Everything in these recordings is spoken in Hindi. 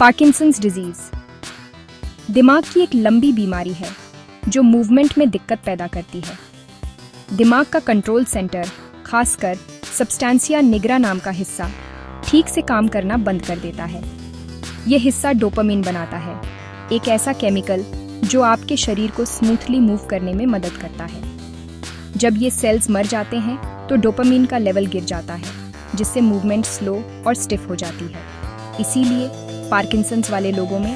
पार्किंसंस डिजीज दिमाग की एक लंबी बीमारी है जो मूवमेंट में दिक्कत पैदा करती है। दिमाग का कंट्रोल सेंटर, खासकर सब्सटेंसिया निग्रा नाम का हिस्सा, ठीक से काम करना बंद कर देता है। यह हिस्सा डोपामिन बनाता है, एक ऐसा केमिकल जो आपके शरीर को स्मूथली मूव करने में मदद करता है। जब ये सेल्स मर जाते हैं तो डोपामिन का लेवल गिर जाता है, जिससे मूवमेंट स्लो और स्टिफ हो जाती है। इसीलिए पार्किंसंस वाले लोगों में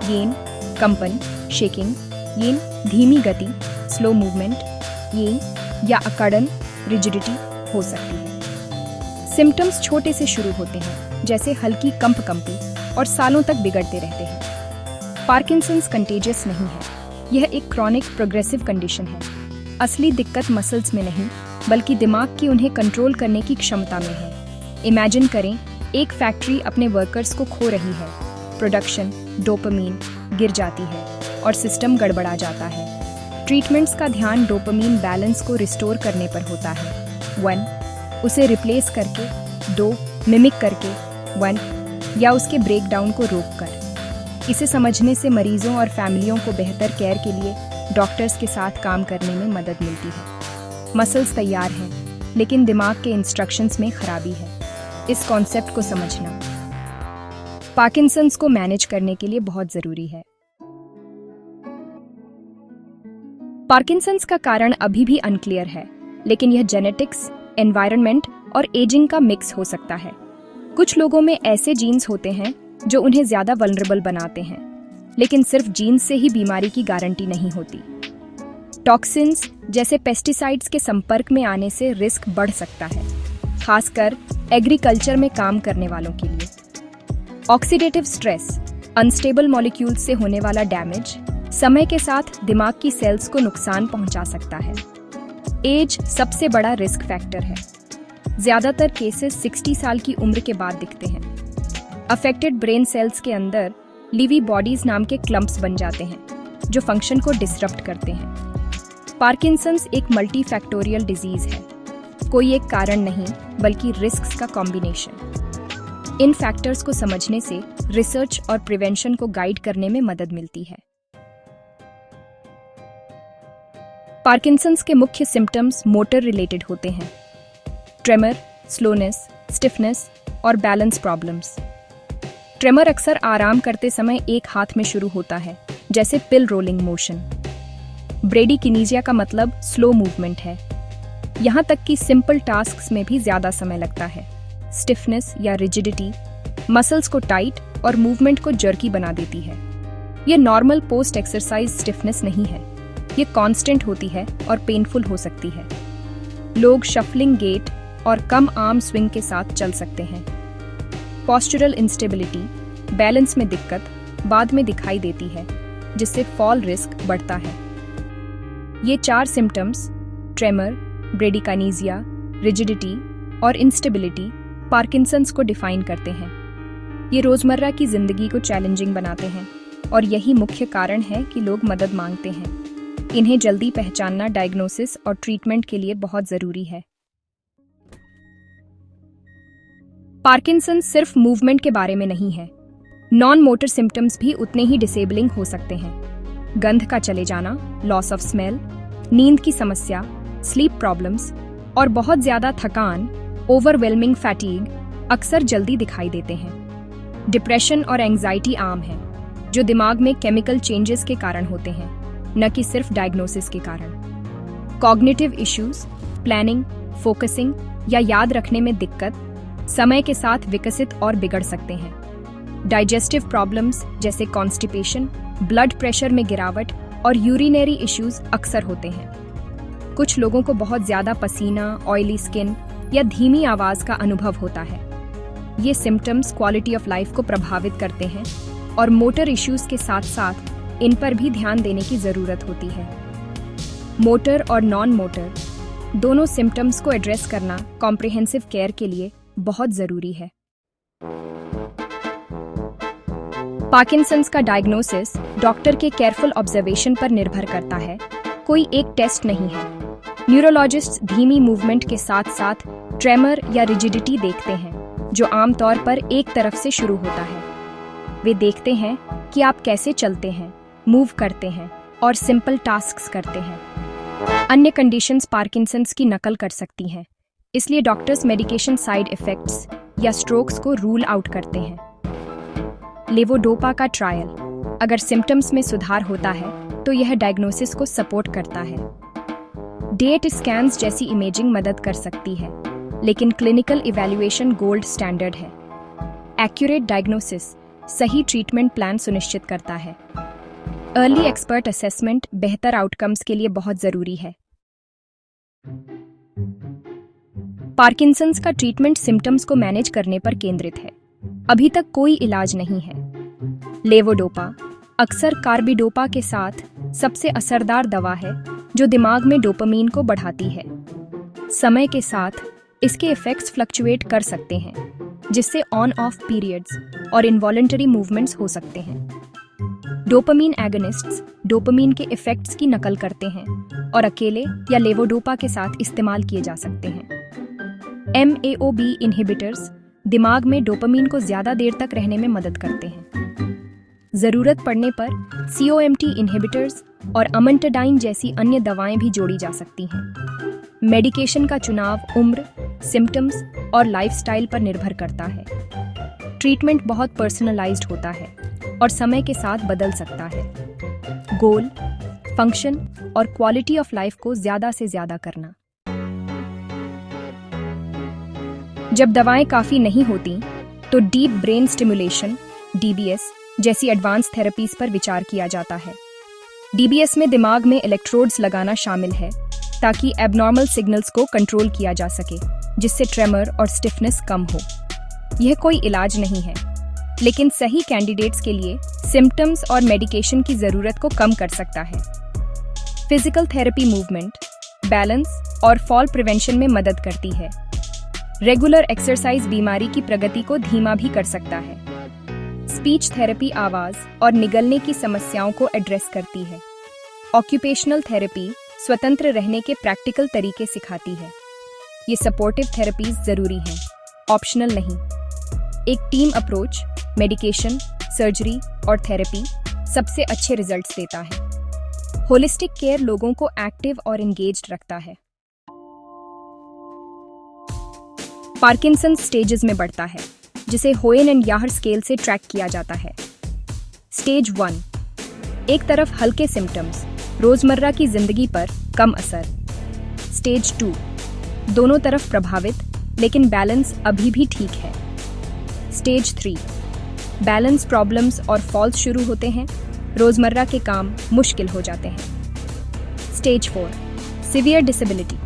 येन, कंपन, शेकिंग, येन धीमी गति, स्लो मूवमेंट, येन या अकड़न, रिजिडिटी हो सकती है। सिम्टम्स छोटे से शुरू होते हैं, जैसे हल्की कंपकंपी, और सालों तक बिगड़ते रहते हैं। पार्किंसंस कंटेजियस नहीं है, यह एक क्रॉनिक प्रोग्रेसिव कंडीशन है। असली दिक्कत मसल्स में नहीं, बल्कि दिमाग की उन्हें कंट्रोल करने की क्षमता में है। इमेजिन करें, एक फैक्ट्री अपने वर्कर्स को खो रही है, प्रोडक्शन, डोपामीन गिर जाती है और सिस्टम गड़बड़ा जाता है। ट्रीटमेंट्स का ध्यान डोपामीन बैलेंस को रिस्टोर करने पर होता है। 1 उसे रिप्लेस करके, 2 मिमिक करके, 1 या उसके ब्रेकडाउन को रोककर। इसे समझने से मरीजों और फैमिलियों को बेहतर केयर के लिए डॉक्टर्स के साथ काम करने में मदद मिलती है। मसल्स तैयार हैं, लेकिन दिमाग के इंस्ट्रक्शंस में खराबी है। इस कॉन्सेप्ट को समझना पार्किंसंस को मैनेज करने के लिए बहुत जरूरी है। पार्किंसंस का कारण अभी भी अनक्लियर है, लेकिन यह जेनेटिक्स, एनवायरनमेंट और एजिंग का मिक्स हो सकता है। कुछ लोगों में ऐसे जीन्स होते हैं जो उन्हें ज्यादा वल्नरेबल बनाते हैं, लेकिन सिर्फ जीन्स से ही बीमारी की गारंटी नहीं होती। टॉक्सिन्स जैसे पेस्टिसाइड्स के संपर्क में आने से रिस्क बढ़ सकता है, खासकर एग्रीकल्चर में काम करने वालों के लिए। ऑक्सीडेटिव स्ट्रेस, अनस्टेबल मॉलिक्यूल्स से होने वाला डैमेज समय के साथ दिमाग की सेल्स को नुकसान पहुंचा सकता है। एज सबसे बड़ा रिस्क फैक्टर है। ज्यादातर केसेस 60 साल की उम्र के बाद दिखते हैं। अफेक्टेड ब्रेन सेल्स के अंदर लिवी बॉडीज नाम के क्लम्प्स बन जाते हैं, जो फंक्शन को डिसरप्ट करते हैं। पार्किंसंस एक मल्टीफैक्टोरियल डिजीज है, कोई एक कारण नहीं, बल्कि रिस्क्स का कॉम्बिनेशन। इन फैक्टर्स को समझने से रिसर्च और प्रिवेंशन को गाइड करने में मदद मिलती है। पार्किंसंस के मुख्य सिम्टम्स मोटर रिलेटेड होते हैं: ट्रेमर, स्लोनेस, स्टिफनेस और बैलेंस प्रॉब्लम्स। ट्रेमर अक्सर आराम करते समय एक हाथ में शुरू होता है, जैसे पिल रोलिंग मोशन। ब्रेडिकिनीजिया का मतलब स्लो मूवमेंट है, यहाँ तक कि सिंपल टास्क्स में भी ज्यादा समय लगता है। स्टिफनेस या रिजिडिटी मसल्स को टाइट और मूवमेंट को जर्की बना देती है। ये नॉर्मल पोस्ट एक्सरसाइज स्टिफनेस नहीं है, ये कांस्टेंट होती है और पेनफुल हो सकती है। लोग शफलिंग गेट और कम आर्म स्विंग के साथ चल सकते हैं। पॉस्चरल इंस्टेबिलिटी, बैलेंस में दिक्कत बाद में दिखाई देती है, जिससे फॉल रिस्क बढ़ता है। ये 4 सिम्टम्स, ट्रेमर, ब्रेडिकानीजिया, रिजिडिटी और इंस्टेबिलिटी, पार्किंसंस को डिफाइन करते हैं। ये रोजमर्रा की जिंदगी को चैलेंजिंग बनाते हैं और यही मुख्य कारण है कि लोग मदद मांगते हैं। इन्हें जल्दी पहचानना डायग्नोसिस और ट्रीटमेंट के लिए बहुत जरूरी है। पार्किंसंस सिर्फ मूवमेंट के बारे में नहीं है, नॉन मोटर सिम्टम्स भी उतने ही डिसेबलिंग हो सकते हैं। गंध का चले जाना, लॉस ऑफ स्मेल, नींद की समस्या, स्लीप प्रॉब्लम्स और बहुत ज्यादा थकान, ओवरवेलमिंग फैटीग अक्सर जल्दी दिखाई देते हैं। डिप्रेशन और एंजाइटी आम है, जो दिमाग में केमिकल चेंजेस के कारण होते हैं, न कि सिर्फ डायग्नोसिस के कारण। कॉग्निटिव इश्यूज, प्लानिंग, फोकसिंग या याद रखने में दिक्कत समय के साथ विकसित और बिगड़ सकते हैं। डाइजेस्टिव प्रॉब्लम्स जैसे कॉन्स्टिपेशन, ब्लड प्रेशर में गिरावट और यूरिनरी इश्यूज अक्सर होते हैं। कुछ लोगों को बहुत ज्यादा पसीना, ऑयली स्किन या धीमी आवाज का अनुभव होता है। ये सिम्टम्स क्वालिटी ऑफ लाइफ को प्रभावित करते हैं और मोटर इश्यूज के साथ साथ इन पर भी ध्यान देने की जरूरत होती है। मोटर और नॉन मोटर दोनों सिम्टम्स को एड्रेस करना कॉम्प्रिहेंसिव केयर के लिए बहुत जरूरी है। पार्किंसंस का डायग्नोसिस डॉक्टर के केयरफुल ऑब्जर्वेशन पर निर्भर करता है, कोई एक टेस्ट नहीं है। न्यूरोलॉजिस्ट्स धीमी मूवमेंट के साथ साथ ट्रेमर या रिजिडिटी देखते हैं, जो आमतौर पर एक तरफ से शुरू होता है। वे देखते हैं कि आप कैसे चलते हैं, मूव करते हैं और सिंपल टास्क्स करते हैं। अन्य कंडीशंस पार्किंसंस की नकल कर सकती हैं, इसलिए डॉक्टर्स मेडिकेशन साइड इफेक्ट्स या स्ट्रोक्स को रूल आउट करते हैं। लेवोडोपा का ट्रायल, अगर सिम्टम्स में सुधार होता है तो यह डायग्नोसिस को सपोर्ट करता है। डेट स्कैन्स जैसी इमेजिंग मदद कर सकती है, लेकिन क्लिनिकल इवैल्यूएशन गोल्ड स्टैंडर्ड है। एक्यूरेट डायग्नोसिस सही ट्रीटमेंट प्लान सुनिश्चित करता है। अर्ली एक्सपर्ट असेसमेंट बेहतर आउटकम्स के लिए बहुत जरूरी है। पार्किंसंस का ट्रीटमेंट सिम्टम्स को मैनेज करने पर केंद्रित है। अभी तक कोई इलाज नहीं है। लेवोडोपा अक्सर कार्बिडोपा के साथ सबसे असरदार दवा है जो दिमाग में डोपामीन को बढ़ाती है। समय के साथ इसके इफेक्ट्स फ्लक्चुएट कर सकते हैं, जिससे ऑन ऑफ पीरियड्स और इनवॉलंटरी मूवमेंट्स हो सकते हैं। डोपामीन एगोनिस्ट्स डोपामीन के इफेक्ट्स की नकल करते हैं और अकेले या लेवोडोपा के साथ इस्तेमाल किए जा सकते हैं। MAOB इनहिबिटर्स दिमाग में डोपामीन को ज्यादा देर तक रहने में मदद करते हैं। जरूरत पड़ने पर COMT इनहिबिटर्स और अमंटाडाइन जैसी अन्य दवाएं भी जोड़ी जा सकती हैं। मेडिकेशन का चुनाव उम्र, सिम्टम्स और लाइफस्टाइल पर निर्भर करता है। ट्रीटमेंट बहुत पर्सनलाइज्ड होता है और समय के साथ बदल सकता है। गोल, फंक्शन और क्वालिटी ऑफ लाइफ को ज्यादा से ज्यादा करना। जब दवाएं काफी नहीं होती तो डीप ब्रेन स्टिमुलेशन DBS जैसी एडवांस थेरेपीज पर विचार किया जाता है। DBS में दिमाग में इलेक्ट्रोड्स लगाना शामिल है ताकि एबनॉर्मल सिग्नल्स को कंट्रोल किया जा सके, जिससे ट्रेमर और स्टिफनेस कम हो। यह कोई इलाज नहीं है, लेकिन सही कैंडिडेट्स के लिए सिम्टम्स और मेडिकेशन की जरूरत को कम कर सकता है। फिजिकल थेरेपी मूवमेंट, बैलेंस और फॉल प्रिवेंशन में मदद करती है। रेगुलर एक्सरसाइज बीमारी की प्रगति को धीमा भी कर सकता है। स्पीच थेरेपी आवाज और निगलने की समस्याओं को एड्रेस करती है। ऑक्यूपेशनल थेरेपी स्वतंत्र रहने के प्रैक्टिकल तरीके सिखाती है। ये सपोर्टिव थेरेपीज जरूरी हैं, ऑप्शनल नहीं। एक टीम अप्रोच, मेडिकेशन, सर्जरी और थेरेपी सबसे अच्छे रिजल्ट्स देता है। होलिस्टिक केयर लोगों को एक्टिव और एंगेज्ड रखता है। पार्किंसन स्टेजेस में बढ़ता है, जिसे होएन एंड याहर स्केल से ट्रैक किया जाता है। स्टेज 1, एक तरफ हल्के सिम्टम्स, रोजमर्रा की जिंदगी पर कम असर। स्टेज 2, दोनों तरफ प्रभावित, लेकिन बैलेंस अभी भी ठीक है। स्टेज 3, बैलेंस प्रॉब्लम्स और फॉल्स शुरू होते हैं, रोजमर्रा के काम मुश्किल हो जाते हैं। स्टेज 4, सिवियर डिसेबिलिटी,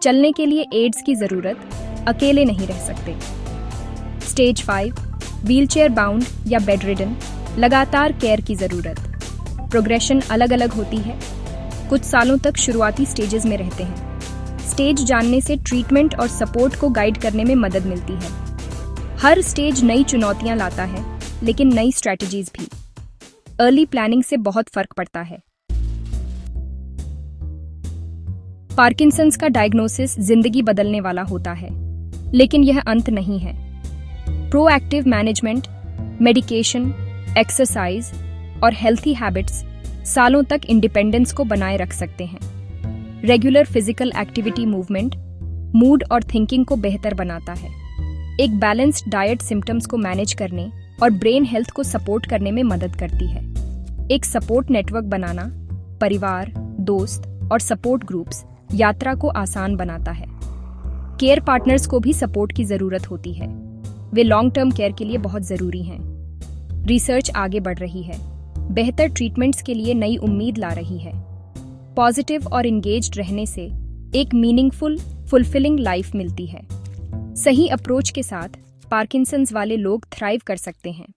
चलने के लिए एड्स की जरूरत, अकेले नहीं रह सकते। स्टेज 5, व्हीलचेयर बाउंड या बेड रिडन, लगातार केयर की जरूरत। प्रोग्रेशन अलग अलग होती है, कुछ सालों तक शुरुआती स्टेजेस में रहते हैं। स्टेज जानने से ट्रीटमेंट और सपोर्ट को गाइड करने में मदद मिलती है। हर स्टेज नई चुनौतियां लाता है, लेकिन नई स्ट्रैटेजीज भी। अर्ली प्लानिंग से बहुत फर्क पड़ता है। पार्किंसंस का डायग्नोसिस जिंदगी बदलने वाला होता है, लेकिन यह अंत नहीं है। प्रोएक्टिव मैनेजमेंट, मेडिकेशन, एक्सरसाइज और हेल्थी हैबिट्स सालों तक इंडिपेंडेंस को बनाए रख सकते हैं। Regular physical activity movement mood और थिंकिंग को बेहतर बनाता है। एक बैलेंस्ड डाइट सिम्टम्स को मैनेज करने और ब्रेन हेल्थ को सपोर्ट करने में मदद करती है। एक सपोर्ट नेटवर्क बनाना, परिवार, दोस्त और सपोर्ट ग्रुप्स यात्रा को आसान बनाता है। केयर पार्टनर्स को भी सपोर्ट की जरूरत होती है। वे लॉन्ग टर्म केयर के लिए बहुत जरूरी हैं। रिसर्च आगे बढ़ रही है, बेहतर ट्रीटमेंट्स के लिए नई उम्मीद ला रही है। पॉजिटिव और एंगेज्ड रहने से एक मीनिंगफुल, फुलफिलिंग लाइफ मिलती है। सही अप्रोच के साथ पार्किंसंस वाले लोग थ्राइव कर सकते हैं।